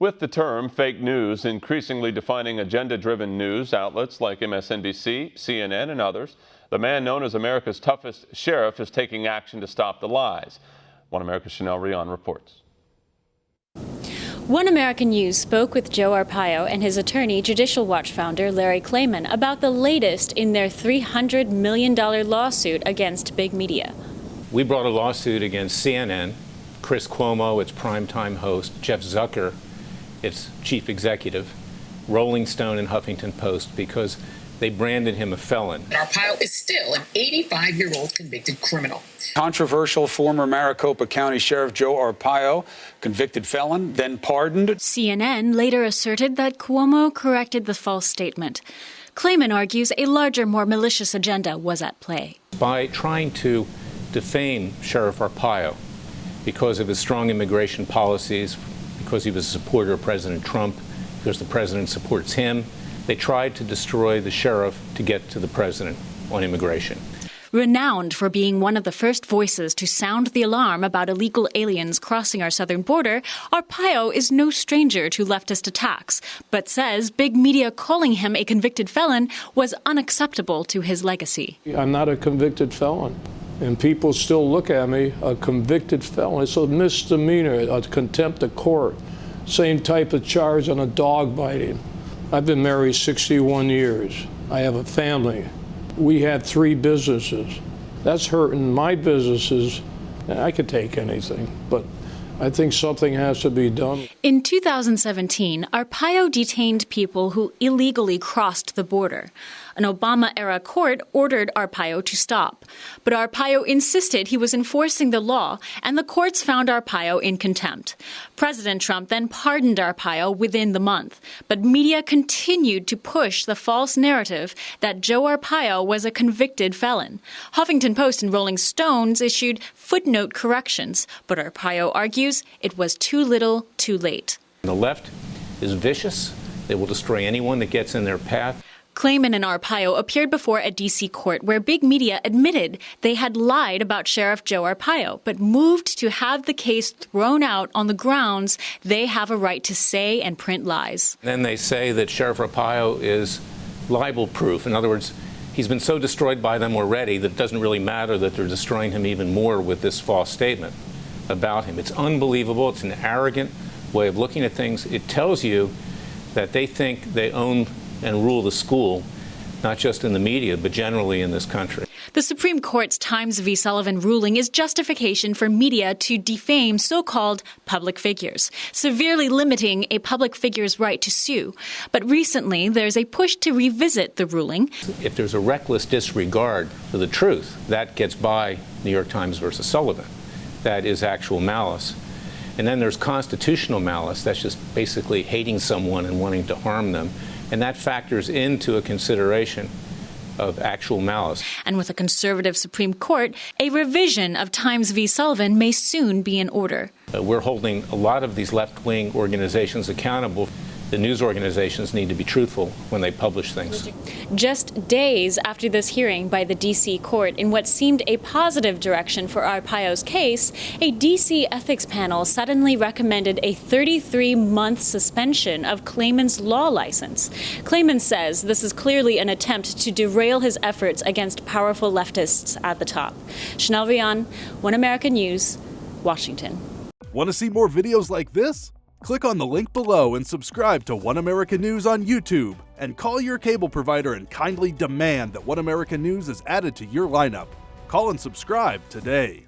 With the term fake news increasingly defining agenda-driven news outlets like MSNBC, CNN, and others, the man known as America's toughest sheriff is taking action to stop the lies. One America's Rion reports. One American News spoke with Joe Arpaio and his attorney, Judicial Watch founder Larry Klayman, about the latest in their $300 million lawsuit against big media. We brought a lawsuit against CNN, Chris Cuomo, its primetime host, Jeff Zucker, its chief executive, Rolling Stone and Huffington Post, because they branded him a felon. Arpaio is still an 85-year-old convicted criminal. Controversial former Maricopa County Sheriff Joe Arpaio, convicted felon, then pardoned. CNN later asserted that Cuomo corrected the false statement. Klayman argues a larger, more malicious agenda was at play. By trying to defame Sheriff Arpaio because of his strong immigration policies, because he was a supporter of President Trump, because the president supports him, they tried to destroy the sheriff to get to the president on immigration. Renowned for being one of the first voices to sound the alarm about illegal aliens crossing our southern border, Arpaio is no stranger to leftist attacks, but says big media calling him a convicted felon was unacceptable to his legacy. I'm not a convicted felon, and people still look at me, a convicted felon. It's a misdemeanor, a contempt of court, same type of charge on a dog biting. I've been married 61 years. I have a family. We had 3 businesses. That's hurting my businesses. I could take anything, but I think something has to be done. In 2017, Arpaio detained people who illegally crossed the border. An Obama-era court ordered Arpaio to stop. But Arpaio insisted he was enforcing the law, and the courts found Arpaio in contempt. President Trump then pardoned Arpaio within the month. But media continued to push the false narrative that Joe Arpaio was a convicted felon. Huffington Post and Rolling Stones issued footnote corrections, but Arpaio argues it was too little, too late. The left is vicious. They will destroy anyone that gets in their path. Klayman and Arpaio appeared before a D.C. court where big media admitted they had lied about Sheriff Joe Arpaio, but moved to have the case thrown out on the grounds they have a right to say and print lies. Then they say that Sheriff Arpaio is libel-proof. In other words, he's been so destroyed by them already that it doesn't really matter that they're destroying him even more with this false statement about him. It's unbelievable. It's an arrogant way of looking at things. It tells you that they think they own and rule the school, not just in the media, but generally in this country. The Supreme Court's Times v. Sullivan ruling is justification for media to defame so-called public figures, severely limiting a public figure's right to sue. But recently, there's a push to revisit the ruling. If there's a reckless disregard for the truth, that gets by New York Times versus Sullivan. That is actual malice. And then there's constitutional malice. That's just basically hating someone and wanting to harm them. And that factors into a consideration of actual malice. And with a conservative Supreme Court, a revision of Times v. Sullivan may soon be in order. We're holding a lot of these left-wing organizations accountable. The news organizations need to be truthful when they publish things. Just days after this hearing by the D.C. court in what seemed a positive direction for Arpaio's case, a D.C. ethics panel suddenly recommended a 33-month suspension of Klayman's law license. Klayman says this is clearly an attempt to derail his efforts against powerful leftists at the top. Rion, One American News, Washington. Want to see more videos like this? Click on the link below and subscribe to One America News on YouTube, and call your cable provider and kindly demand that One America News is added to your lineup. Call and subscribe today.